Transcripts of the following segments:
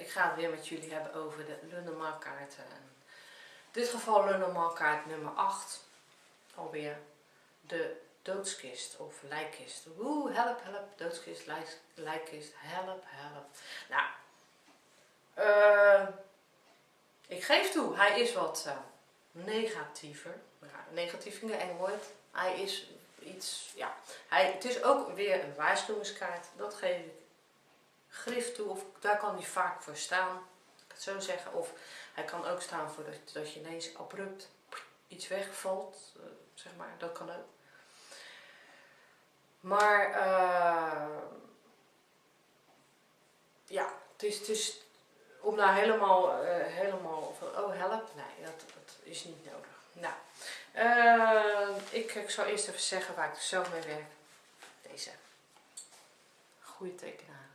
ik ga het weer met jullie hebben over de Lenormand kaarten. In dit geval Lenormand kaart nummer 8. Alweer de doodskist of lijkkist. Oeh, help, help, doodskist, lijkkist, help, help. Nou, ik geef toe, hij is wat negatiever. Ja, negatief vind ik een eng woord. Hij is iets, ja. Het is ook weer een waarschuwingskaart, dat geef ik grif toe, of daar kan hij vaak voor staan, ik het zo zeggen. Of hij kan ook staan voor dat je ineens abrupt iets wegvalt, zeg maar, dat kan ook. Maar ja, het is om daar helemaal van, oh help, nee, dat is niet nodig. Nou, ik zal eerst even zeggen waar ik dus zelf mee werk. Deze goede tekenaar.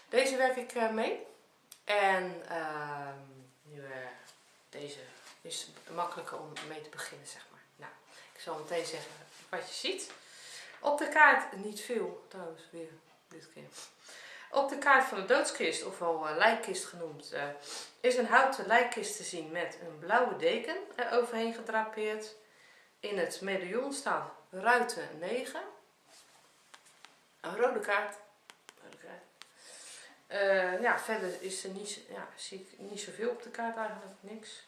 Deze werk ik mee. En deze is makkelijker om mee te beginnen, zeg maar. Nou, ik zal meteen zeggen wat je ziet. Op de kaart, niet veel trouwens, weer dit keer. Op de kaart van de doodskist, ofwel lijkkist genoemd, is een houten lijkkist te zien met een blauwe deken eroverheen gedrapeerd. In het medaillon staat ruiten 9. Een rode kaart. Ja, verder is er zie ik niet zoveel op de kaart eigenlijk, niks.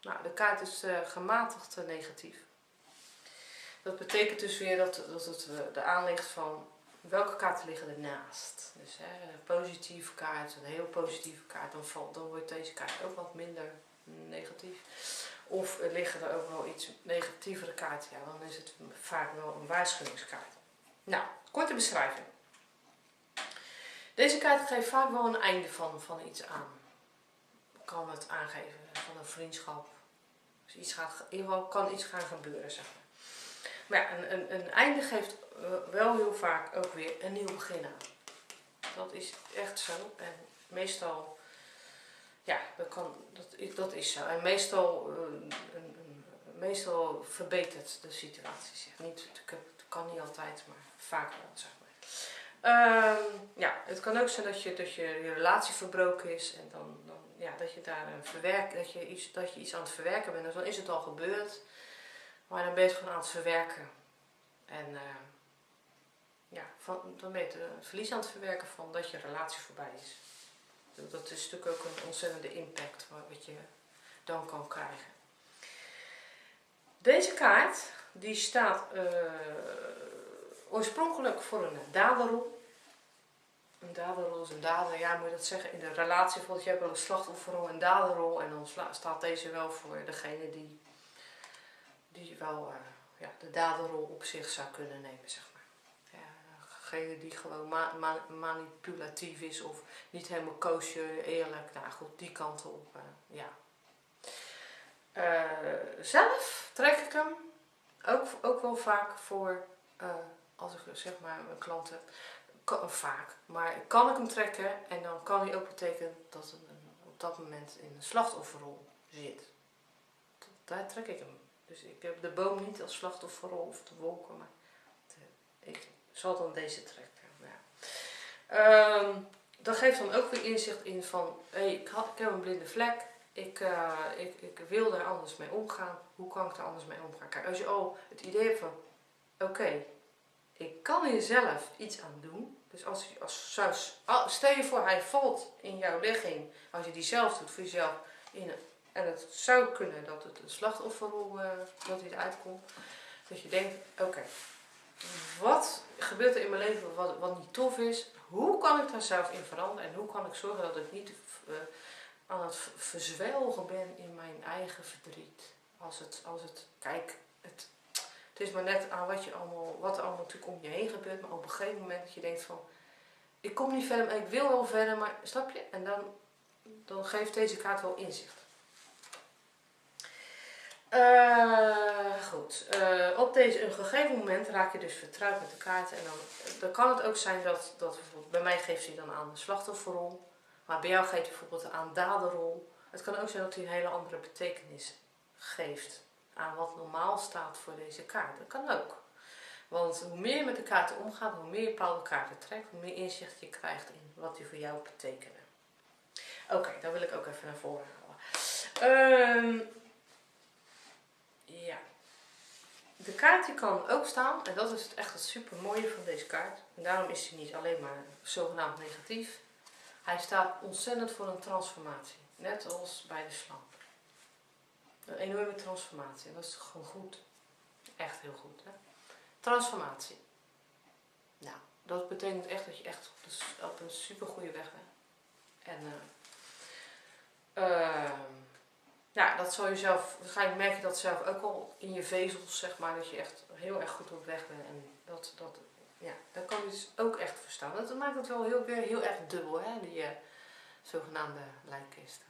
Nou, de kaart is gematigd negatief. Dat betekent dus weer dat het de aanleg van welke kaarten liggen ernaast. Dus een positieve kaart, een heel positieve kaart, dan wordt deze kaart ook wat minder negatief. Of liggen er ook wel iets negatievere kaarten, ja, dan is het vaak wel een waarschuwingskaart. Nou, korte beschrijving. Deze kaart geeft vaak wel een einde van iets aan. Kan het aangeven van een vriendschap. Dus kan iets gaan gebeuren, zeg maar. Maar ja, een einde geeft wel heel vaak ook weer een nieuw begin aan. Dat is echt zo. En meestal, ja, dat is zo. En meestal verbetert de situatie zich. Het kan niet altijd, maar vaak wel, zeg maar. Ja, het kan ook zijn dat je relatie verbroken is en dat je daar dat je iets aan het verwerken bent. Dus dan is het al gebeurd, maar dan ben je het gewoon aan het verwerken. En ja, dan ben je het verlies aan het verwerken van dat je relatie voorbij is. Dat is natuurlijk ook een ontzettende impact wat je dan kan krijgen. Deze kaart die staat oorspronkelijk voor een daderrol. Een daderrol is een dader, ja, moet je dat zeggen, in de relatie. Bijvoorbeeld, je hebt wel een slachtofferrol en daderrol. En dan staat deze wel voor degene die wel de daderrol op zich zou kunnen nemen, zeg maar. Ja, degene die gewoon manipulatief is of niet helemaal koosje, eerlijk. Nou goed, die kant op, ja. Zelf trek ik hem ook wel vaak voor, als ik zeg maar mijn klanten, vaak, maar kan ik hem trekken en dan kan hij ook betekenen dat het op dat moment in een slachtofferrol zit. Daar trek ik hem. Dus ik heb de boom niet als slachtofferrol of de wolken, maar ik zal dan deze trekken. Ja. Dat geeft dan ook weer inzicht in van, hey, ik heb een blinde vlek. Ik wil daar anders mee omgaan. Hoe kan ik daar anders mee omgaan? Kijk, als je al het idee hebt van, oké, ik kan hier zelf iets aan doen. Dus stel je voor hij valt in jouw ligging. Als je die zelf doet voor jezelf. En het zou kunnen dat het een slachtofferrol dat hij eruit komt. Dat je denkt, oké, wat gebeurt er in mijn leven wat niet tof is? Hoe kan ik daar zelf in veranderen? En hoe kan ik zorgen dat ik niet aan het verzwelgen ben in mijn eigen verdriet? Kijk, het is maar net aan wat er allemaal natuurlijk om je heen gebeurt. Maar op een gegeven moment dat je denkt van, ik kom niet verder, maar ik wil wel verder, maar snap je? En dan geeft deze kaart wel inzicht. Goed, op een gegeven moment raak je dus vertrouwd met de kaarten. En dan kan het ook zijn dat bijvoorbeeld, bij mij geeft hij dan aan de slachtofferrol. Maar bij jou geeft hij bijvoorbeeld aan daderrol. Het kan ook zijn dat hij een hele andere betekenis geeft aan wat normaal staat voor deze kaart. Dat kan ook. Want hoe meer je met de kaarten omgaat, hoe meer je bepaalde kaarten trekt, hoe meer inzicht je krijgt in wat die voor jou betekenen. Oké, dat wil ik ook even naar voren halen. Ja. De kaart die kan ook staan, en dat is echt het super mooie van deze kaart. En daarom is hij niet alleen maar zogenaamd negatief. Hij staat ontzettend voor een transformatie. Net als bij de slang. Een enorme transformatie. En dat is gewoon goed. Echt heel goed. Hè? Transformatie. Nou, dat betekent echt dat je echt op een super goede weg bent. En ja, dat zal je zelf, waarschijnlijk merk je dat zelf ook al in je vezels, zeg maar, dat je echt heel erg goed op weg bent. En dat kan je dus ook echt verstaan. Dat maakt het wel weer heel erg dubbel, hè, die zogenaamde lijkkist.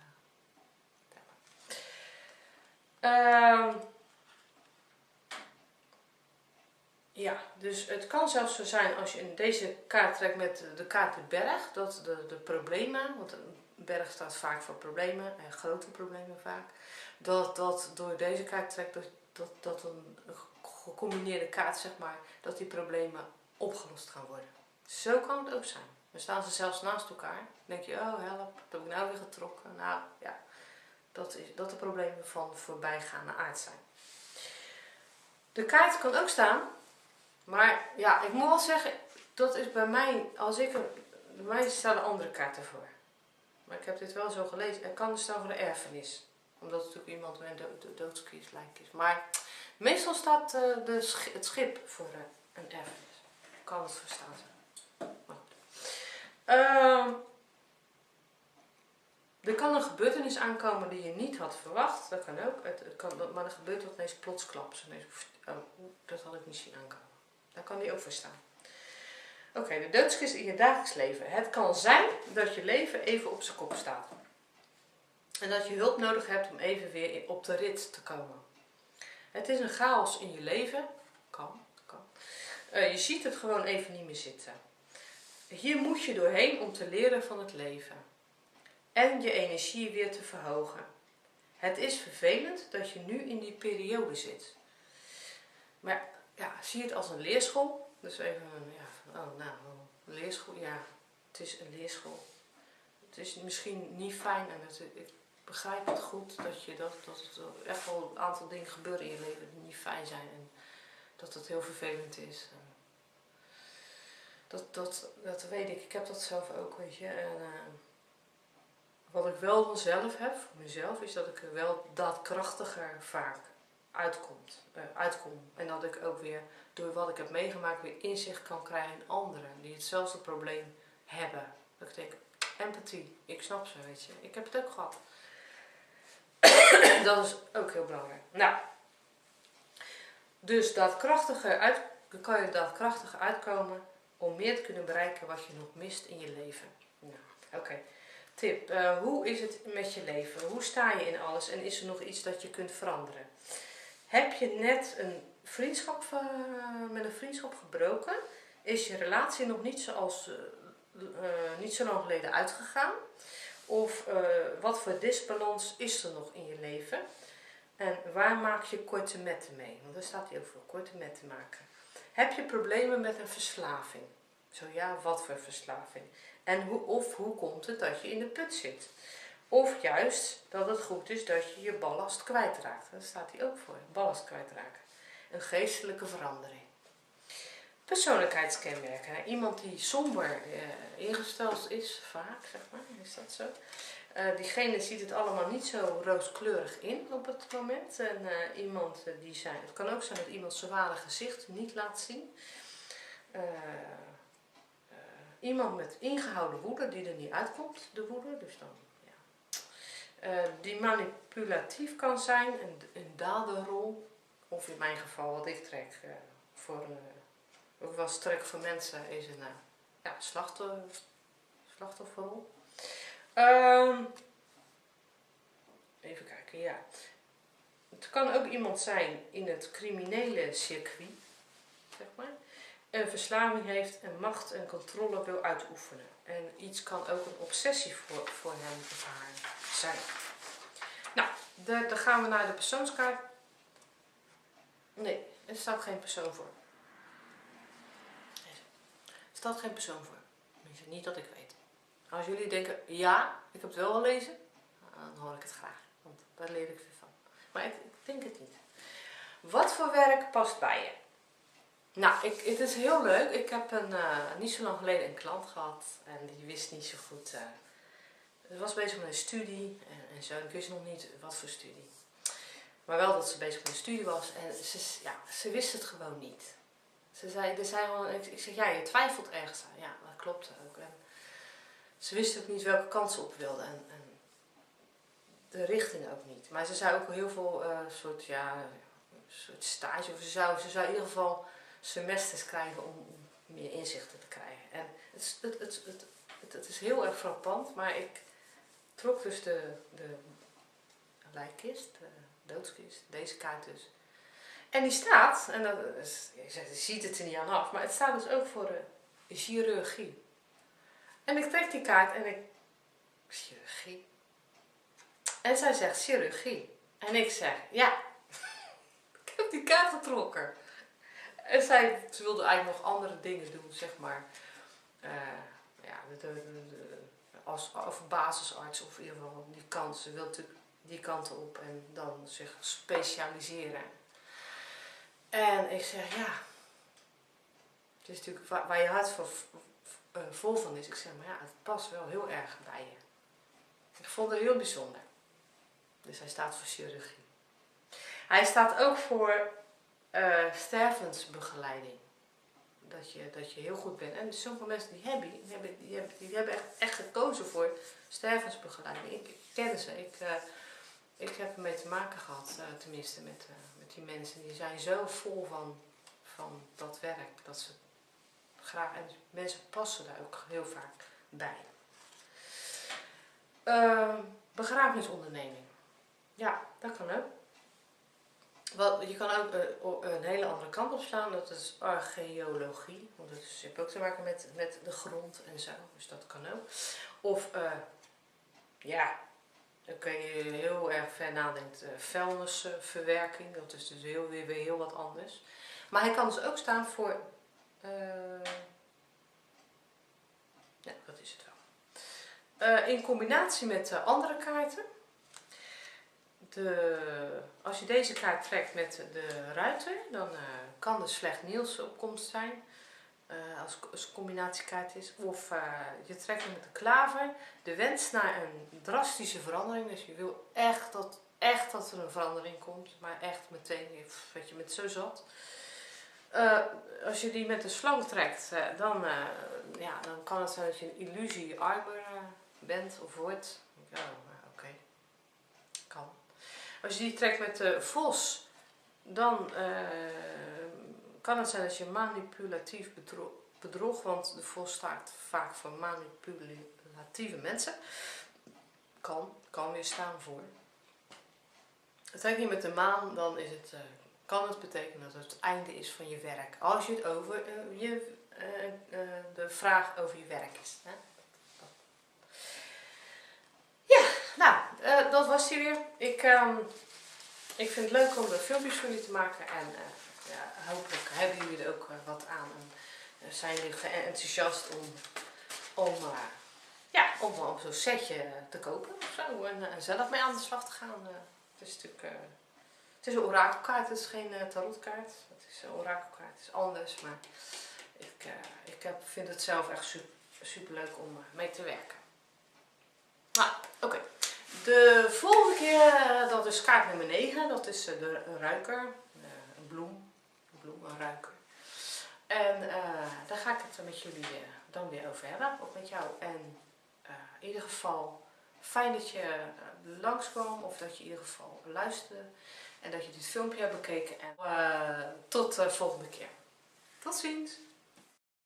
Ja, dus het kan zelfs zo zijn als je in deze kaart trekt met de kaart de berg, dat de problemen, want een berg staat vaak voor problemen, en grote problemen vaak, dat door deze kaart trekt, dat een gecombineerde kaart, zeg maar, dat die problemen opgelost gaan worden. Zo kan het ook zijn. Dan staan ze zelfs naast elkaar. Dan denk je, oh help, dat heb ik nou weer getrokken. Nou ja, dat de problemen van voorbijgaande aard zijn. De kaart kan ook staan, maar ja, ik moet wel zeggen, dat is bij mij, bij mij staan er andere kaarten voor. Maar ik heb dit wel zo gelezen. Er kan dus staan voor de erfenis. Omdat het natuurlijk iemand met een doodskist lijk is. Maar meestal staat het schip voor een erfenis. Kan het verstaan zijn. Maar goed. Er kan een gebeurtenis aankomen die je niet had verwacht. Dat kan ook. Maar er gebeurt wat ineens plotsklaps. Oh, dat had ik niet zien aankomen. Daar kan die ook voor staan. Oké, de doodskist in je dagelijks leven. Het kan zijn dat je leven even op zijn kop staat. En dat je hulp nodig hebt om even weer op de rit te komen. Het is een chaos in je leven. Kan. Je ziet het gewoon even niet meer zitten. Hier moet je doorheen om te leren van het leven. En je energie weer te verhogen. Het is vervelend dat je nu in die periode zit. Maar ja, zie het als een leerschool. Dus even, een leerschool. Ja, het is een leerschool. Het is misschien niet fijn en ik begrijp het goed dat er echt wel een aantal dingen gebeuren in je leven die niet fijn zijn. En dat het heel vervelend is. Dat weet ik. Ik heb dat zelf ook, weet je. En wat ik wel van zelf heb, voor mezelf, is dat ik er wel daadkrachtiger vaak uitkom. En dat ik ook weer, door wat ik heb meegemaakt, weer inzicht kan krijgen in anderen die hetzelfde probleem hebben. Dat ik denk, empathie, ik snap ze, weet je. Ik heb het ook gehad. Dat is ook heel belangrijk. Nou, dus dan kan je daadkrachtiger uitkomen om meer te kunnen bereiken wat je nog mist in je leven. Nou, oké. Tip, hoe is het met je leven? Hoe sta je in alles en is er nog iets dat je kunt veranderen? Heb je net met een vriendschap gebroken? Is je relatie nog niet niet zo lang geleden uitgegaan? Of wat voor disbalans is er nog in je leven? En waar maak je korte metten mee? Want daar staat hij ook voor, korte metten maken. Heb je problemen met een verslaving? Zo ja, wat voor verslaving? En hoe komt het dat je in de put zit? Of juist dat het goed is dat je je ballast kwijtraakt. Daar staat hij ook voor, ballast kwijtraken. Een geestelijke verandering. Persoonlijkheidskenmerken. Nou, iemand die somber ingesteld is, vaak zeg maar, is dat zo? Diegene ziet het allemaal niet zo rooskleurig in op het moment. En het kan ook zijn dat iemand zijn ware gezicht niet laat zien. Iemand met ingehouden woede die er niet uitkomt, de woede. Dus dan, ja. Die manipulatief kan zijn, een daderrol. Of in mijn geval wat ik trek, ook wel trek voor mensen, is een slachtofferrol. Even kijken, ja. Het kan ook iemand zijn in het criminele circuit, zeg maar. Een verslaving heeft en macht en controle wil uitoefenen. En iets kan ook een obsessie voor hem of haar zijn. Nou, dan gaan we naar de persoonskaart. Nee, er staat geen persoon voor. Er staat geen persoon voor. Niet dat ik weet. Als jullie denken, ja, ik heb het wel gelezen, dan hoor ik het graag. Want daar leer ik veel van. Maar ik denk het niet. Wat voor werk past bij je? Nou, het is heel leuk. Ik heb niet zo lang geleden een klant gehad. En die wist niet zo goed. Ze was bezig met een studie. En zo. Ik wist nog niet wat voor studie. Maar wel dat ze bezig met een studie was. En ze wist het gewoon niet. Ze zei gewoon, ik zeg, ja, je twijfelt ergens aan. Ja, dat klopt ook. En ze wist ook niet welke kant ze op wilde. En de richting ook niet. Maar ze zou ook heel veel soort stage. Of ze zou in ieder geval semesters krijgen om meer inzichten te krijgen. En het is heel erg frappant. Maar ik trok dus de lijkkist, de doodskist, deze kaart dus. En die staat, en dat is, je ziet het er niet aan af, maar het staat dus ook voor chirurgie. En ik trek die kaart en chirurgie. En zij zegt chirurgie. En ik zeg, ja, ik heb die kaart getrokken. En ze wilde eigenlijk nog andere dingen doen, zeg maar. Als basisarts of in ieder geval die kant. Ze wil natuurlijk die kant op en dan zich specialiseren. En ik zeg, ja, het is natuurlijk waar je hart vol van is. Ik zeg, maar ja, het past wel heel erg bij je. Ik vond het heel bijzonder. Dus hij staat voor chirurgie. Hij staat ook voor stervensbegeleiding. Dat je heel goed bent. En sommige mensen die hebben echt gekozen voor stervensbegeleiding. Ik ken ze. Ik heb ermee te maken gehad, tenminste met die mensen. Die zijn zo vol van dat werk. Dat ze graag... En mensen passen daar ook heel vaak bij. Begrafenisonderneming. Ja, dat kan ook. Je kan ook een hele andere kant op slaan, dat is archeologie. Want dat heeft ook te maken met de grond en zo, dus dat kan ook. Of, dan kun je heel erg ver nadenken, vuilnisverwerking, dat is dus weer heel wat anders. Maar hij kan dus ook staan voor, ja, dat is het wel. In combinatie met andere kaarten. Als je deze kaart trekt met de ruiter, dan kan er slecht nieuws op komst zijn. Als combinatiekaart is. Of je trekt hem met de klaver. De wens naar een drastische verandering. Dus je wil echt dat er een verandering komt. Maar echt meteen, weet je, met zo zat. Als je die met de slang trekt, dan kan het zijn dat je een illusie armer bent of wordt. Ja, oké. Kan. Als je die trekt met de vos, dan kan het zijn dat je manipulatief bedrog, want de vos staat vaak voor manipulatieve mensen. Kan weer staan voor. Trek je met de maan, dan kan het betekenen dat het einde is van je werk. Als je het over de vraag over je werk is. Hè? Dat was die weer. Ik vind het leuk om filmpjes voor jullie te maken en hopelijk hebben jullie er ook wat aan en zijn jullie enthousiast om zo'n setje te kopen of zo en zelf mee aan de slag te gaan. Het is natuurlijk het is een orakelkaart, het is geen tarotkaart. Het is een orakelkaart, het is anders, maar ik vind het zelf echt super leuk om mee te werken. Oké. De volgende keer, dat is kaart nummer 9, dat is de ruiker, een bloem, een ruiker. En daar ga ik het met jullie dan weer over hebben, ook met jou. En in ieder geval fijn dat je langskwam of dat je in ieder geval luisterde en dat je dit filmpje hebt bekeken. En tot de volgende keer. Tot ziens!